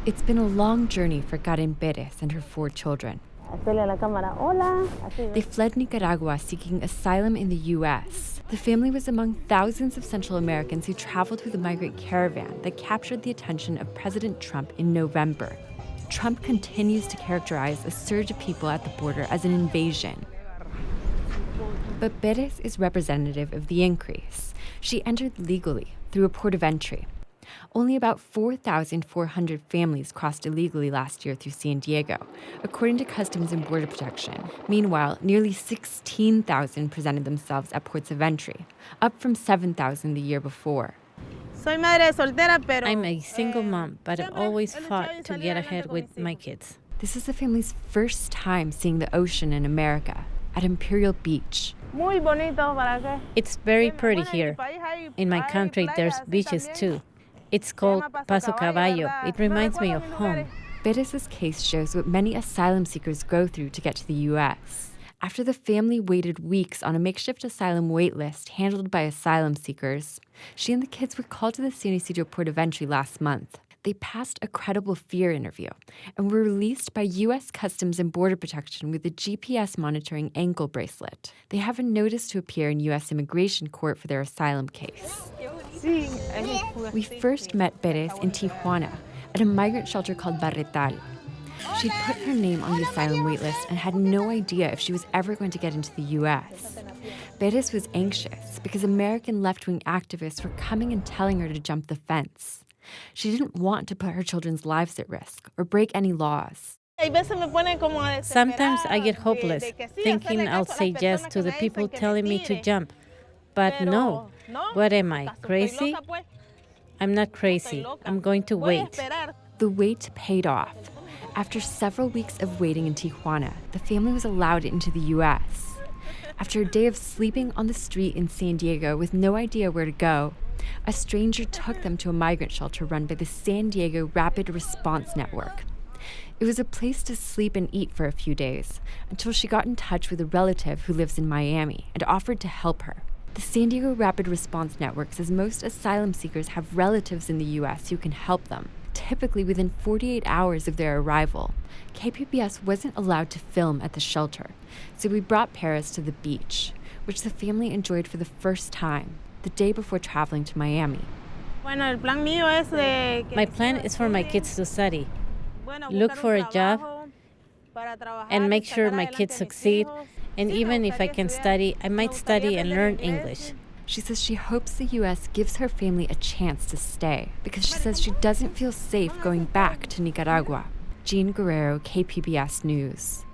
It's been a long journey for Karen Perez and her 4 children. They fled Nicaragua seeking asylum in the U.S. The family was among thousands of Central Americans who traveled with a migrant caravan that captured the attention of President Trump in November. Trump continues to characterize a surge of people at the border as an invasion. But Perez is representative of the increase. She entered legally through a port of entry. Only about 4,400 families crossed illegally last year through San Diego, according to Customs and Border Protection. Meanwhile, nearly 16,000 presented themselves at ports of entry, up from 7,000 the year before. I'm a single mom, but I've always fought to get ahead with my kids. This is the family's first time seeing the ocean in America, at Imperial Beach. It's very pretty here. In my country, there's beaches too. It's called Paso Caballo. It reminds me of home. Perez's case shows what many asylum seekers go through to get to the U.S. After the family waited weeks on a makeshift asylum waitlist handled by Asylum-Seekers, she and the kids were called to the San Ysidro port of entry last month. They passed a credible fear interview and were released by U.S. Customs and Border Protection with a GPS monitoring ankle bracelet. They have a notice to appear in U.S. immigration court for their asylum case. We first met Perez in Tijuana at a migrant shelter called Barretal. She'd put her name on the asylum waitlist and had no idea if she was ever going to get into the U.S. Perez was anxious because American left-wing activists were coming and telling her to jump the fence. She didn't want to put her children's lives at risk or break any laws. Sometimes I get hopeless, thinking I'll say yes to the people telling me to jump. But no, what am I, crazy? I'm not crazy. I'm going to wait. The wait paid off. After several weeks of waiting in Tijuana, the family was allowed into the U.S. After a day of sleeping on the street in San Diego with no idea where to go, a stranger took them to a migrant shelter run by the San Diego Rapid Response Network. It was a place to sleep and eat for a few days, until she got in touch with a relative who lives in Miami and offered to help her. The San Diego Rapid Response Network says most asylum seekers have relatives in the U.S. who can help them, typically within 48 hours of their arrival. KPBS wasn't allowed to film at the shelter, so we brought Perez to the beach, which the family enjoyed for the first time, the day before traveling to Miami. My plan is for my kids to study, look for a job, and make sure my kids succeed. And even if I can study, I might study and learn English. She says she hopes the U.S. gives her family a chance to stay because she says she doesn't feel safe going back to Nicaragua. Jean Guerrero, KPBS News.